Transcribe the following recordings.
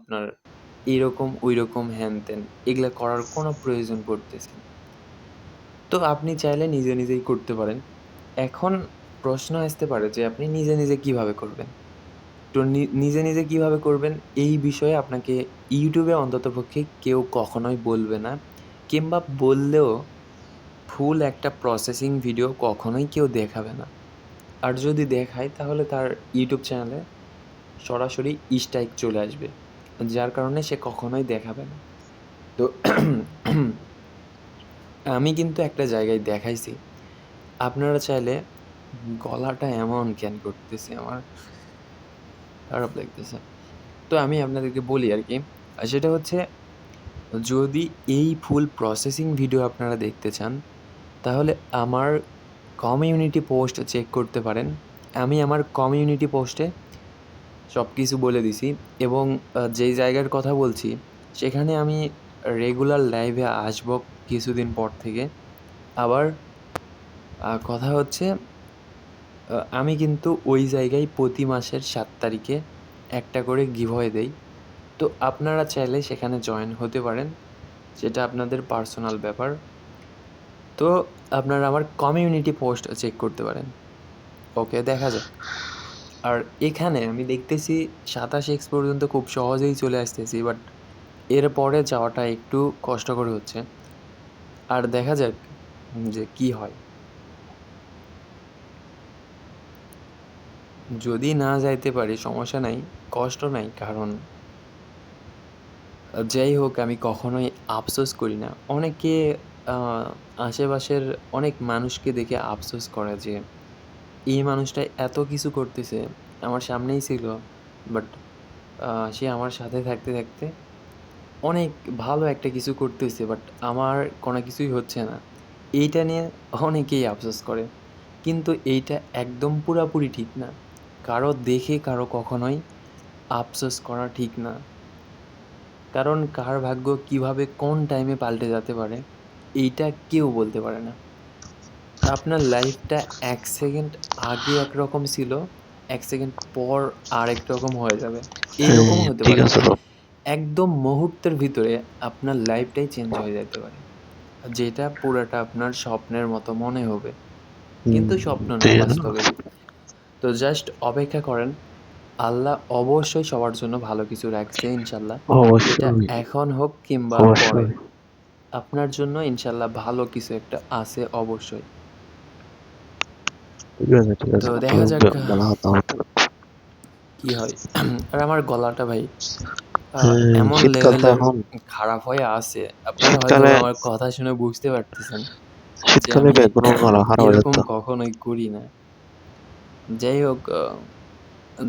আপনার এরকম, ঐরকম, হ্যান-ত্যান এগুলা করার কোনো প্রয়োজন পড়তেছে না। তো আপনি চাইলে নিজে, নিজেই করতে পারেন। এখন প্রশ্ন আসতে পারে যে আপনি নিজে, নিজে কিভাবে করবেন? তো নিজে, নিজে কিভাবে করবেন এই বিষয়ে আপনাকে YouTube এ অন্ততপক্ষে কেউ কখনোই বলবে না। কিংবা বললেও ফুল একটা প্রসেসিং ভিডিও কখনোই কেউ দেখাবে না। আর যদি দেখায় তাহলে তার YouTube চ্যানেলে সরাসরি স্ট্রাইক চলে আসবে। যার কারণে সে কখনোই দেখাবে না। তো আমি কিন্তু একটা জায়গায় দেখাইছি। আপনারা চাইলে গলাটা এমন কেন করতেছে আমার খারাপ লাগতেছে। তো আমি আপনাদেরকে বলি আরকি। সেটা হচ্ছে যদি এই ফুল প্রসেসিং ভিডিও আপনারা দেখতে চান, তাহলে আমার কমিউনিটি পোস্ট চেক করতে পারেন। আমি আমার কমিউনিটি পোস্টে সবকিছু বলে দিছি এবং যেই জায়গার কথা বলছি, সেখানে আমি রেগুলার লাইভে আসবো কিছুদিন পর থেকে। আবার কথা হচ্ছে আমি কিন্তু ওই জায়গায় প্রতি মাসের ৭ তারিখে একটা করে গিভঅয়ে দেই। তো আপনারা চাইলে সেখানে জয়েন হতে পারেন। সেটা আপনাদের পার্সোনাল ব্যাপার। তো আপনারা আমার কমিউনিটি পোস্ট চেক করতে পারেন। ওকে, দেখা যাক। আর এখানে আমি দেখতেছি ২৭x পর্যন্ত খুব সহজেই চলে আসতেছি। বাট এরপরে যাওয়াটা একটু কষ্টকর হচ্ছে। আর দেখা যাক যে কি হয়। যদি না যাইতে পারি সমস্যা নাই, কষ্ট নাই। কারণ যাই হোক আমি কখনোই আফসোস করি না। অনেকে আ আশেপাশের অনেক মানুষকে দেখে আফসোস করে যে, এই মানুষটা এত কিছু করতেছে, আমার সামনেই ছিল। বাট সে আমার সাথে থাকতে, থাকতে অনেক ভালো একটা কিছু করতেছে বাট আমার কোনো কিছুই হচ্ছে না। এইটা নিয়ে অনেকেই আফসোস করে। কিন্তু এইটা একদম পুরাপুরি ঠিক না। কারো দেখে কারো কখনোই আফসোস করা ঠিক না। কারণ কার ভাগ্য কিভাবে কোন টাইমে পাল্টে যেতে পারে, এইটা কেউ বলতে পারে না। আপনার লাইফটা ১ সেকেন্ড আগে একরকম ছিল, ১ সেকেন্ড পর আরেক রকম হয়ে যাবে। হ্যাঁ, এইরকমও হতে ঠিক পারে। আছে তো। একদম মুহূর্তের ভিতরে আপনার লাইফটাই চেঞ্জ হয়ে যাইতে পারে। যেটা পুরাটা আপনার স্বপ্নের মতো মনে হবে। হুম, কিন্তু স্বপ্ন না, ঠিক আছে। বাস্তবেই। তো জাস্ট অপেক্ষা করেন। আল্লাহ অবশ্যই সবার জন্য ভালো কিছু রাখছে ইনশাল্লাহ। সেটা অবশ্যই, এখন হোক কিংবা পরে। অবশ্যই। আপনার জন্য ইনশাল্লাহ ভালো কিছু একটা আছে অবশ্যই। ঠিক আছে, ঠিক তো আছে। দেখা তবে যাক বেলা হতে হতে কি হয়। আর আমার গলাটা ভাই আ হ্যাঁ, এমন শীতকাল তো লেভেলের এখন। খারাপ হয়ে আছে, আপনারা শীতকালে হয়তোবা আমার কথা শুনে বুঝতে পারতেছেন যে শীতকালে আমি ব্যাকগ্রাউন্ড গলা খারাপ হয়ে এরকম যেত। কখনোই করি না। যাই হোক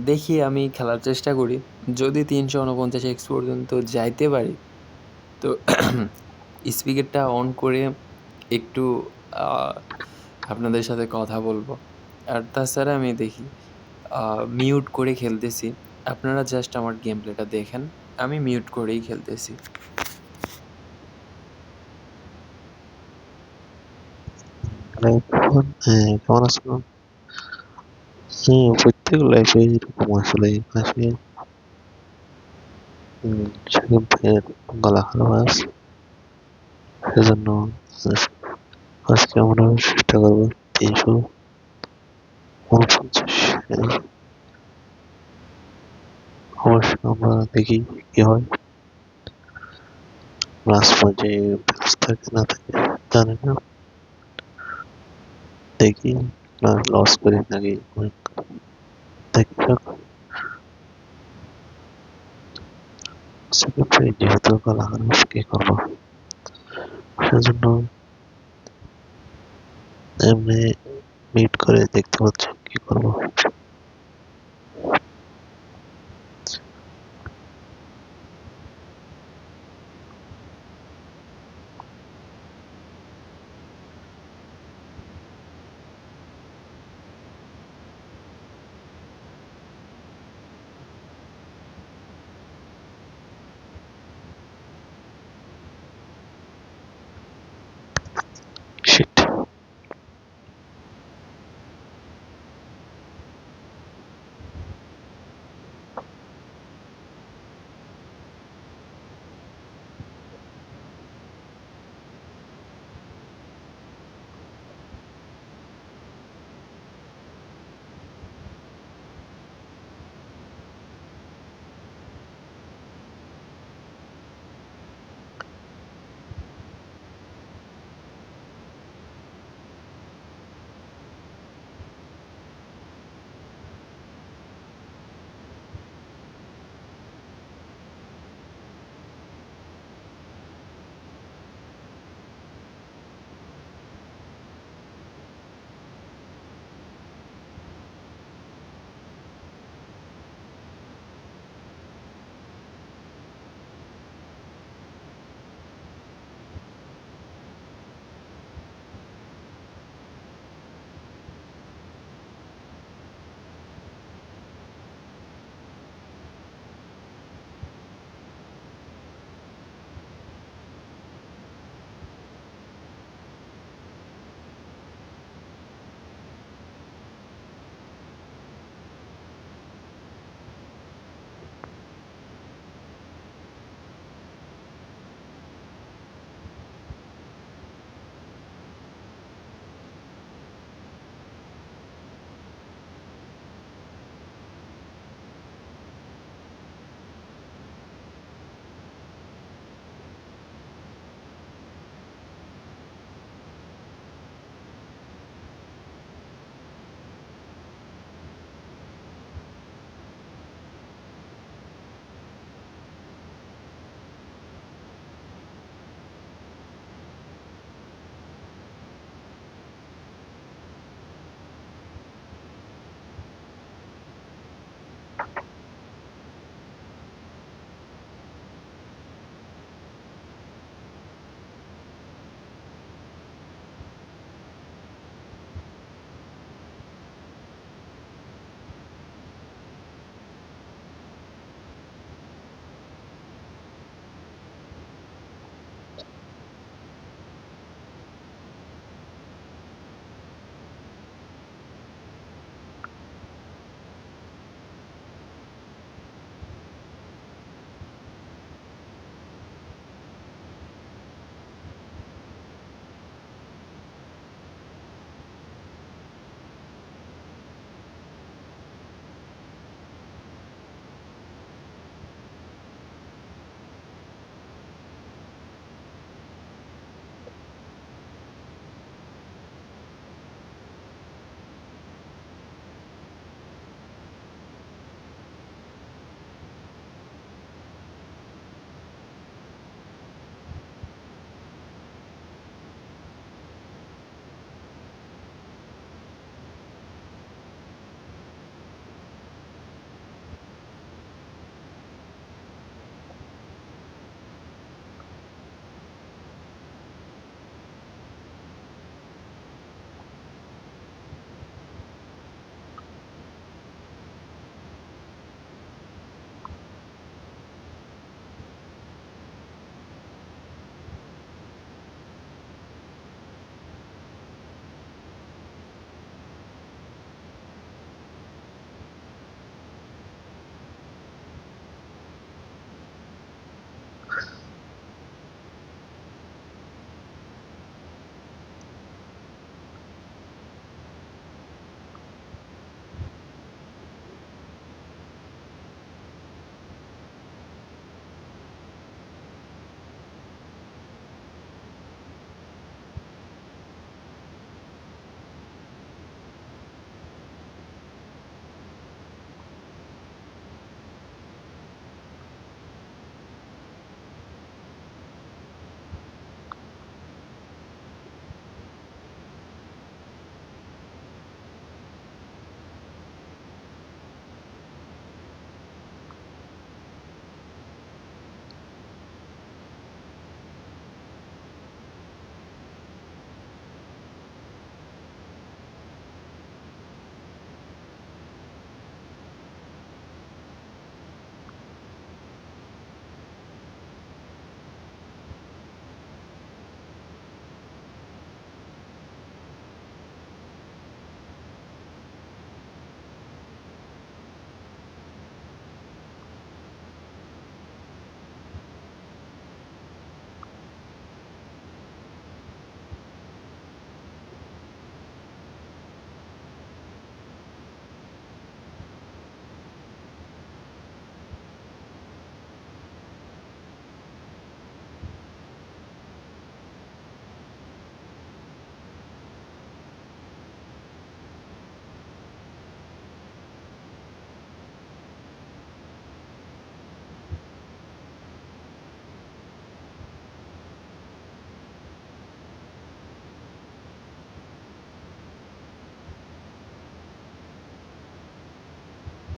দেখি আমি খেলার চেষ্টা করি। যদি ৩৪৯ পর্যন্ত যাইতে পারি, তো স্পিকারটা অন করে একটু আ আপনাদের সাথে কথা বলব। আর তাছাড়া আমি দেখি আ মিউট করে খেলতেছি। আপনারা জাস্ট আমার গেম প্লেটা দেখেন। আমি মিউট করেই খেলতেছি। মানে কেমন আছো? প্রত্যেক লাইফে এরকম আসলে আসলে শাকিব ভাইয়ের গলা খারাপ আছে। সেজন্য আজকে আমরা চেষ্টা করবো ৩৪৯ অবশ্যই আমরা দেখি কি হয়। লাস্ট পর্যায়ে ব্যালেন্স থাকে না থাকে জানি না। দেখি না লস করি নাকি দেখি যাক। সাকিব ভাই যেহেতু গলা খারাপ কি করবো? সেজন্য এমনি মিট করে দেখতে হচ্ছে কি করবো।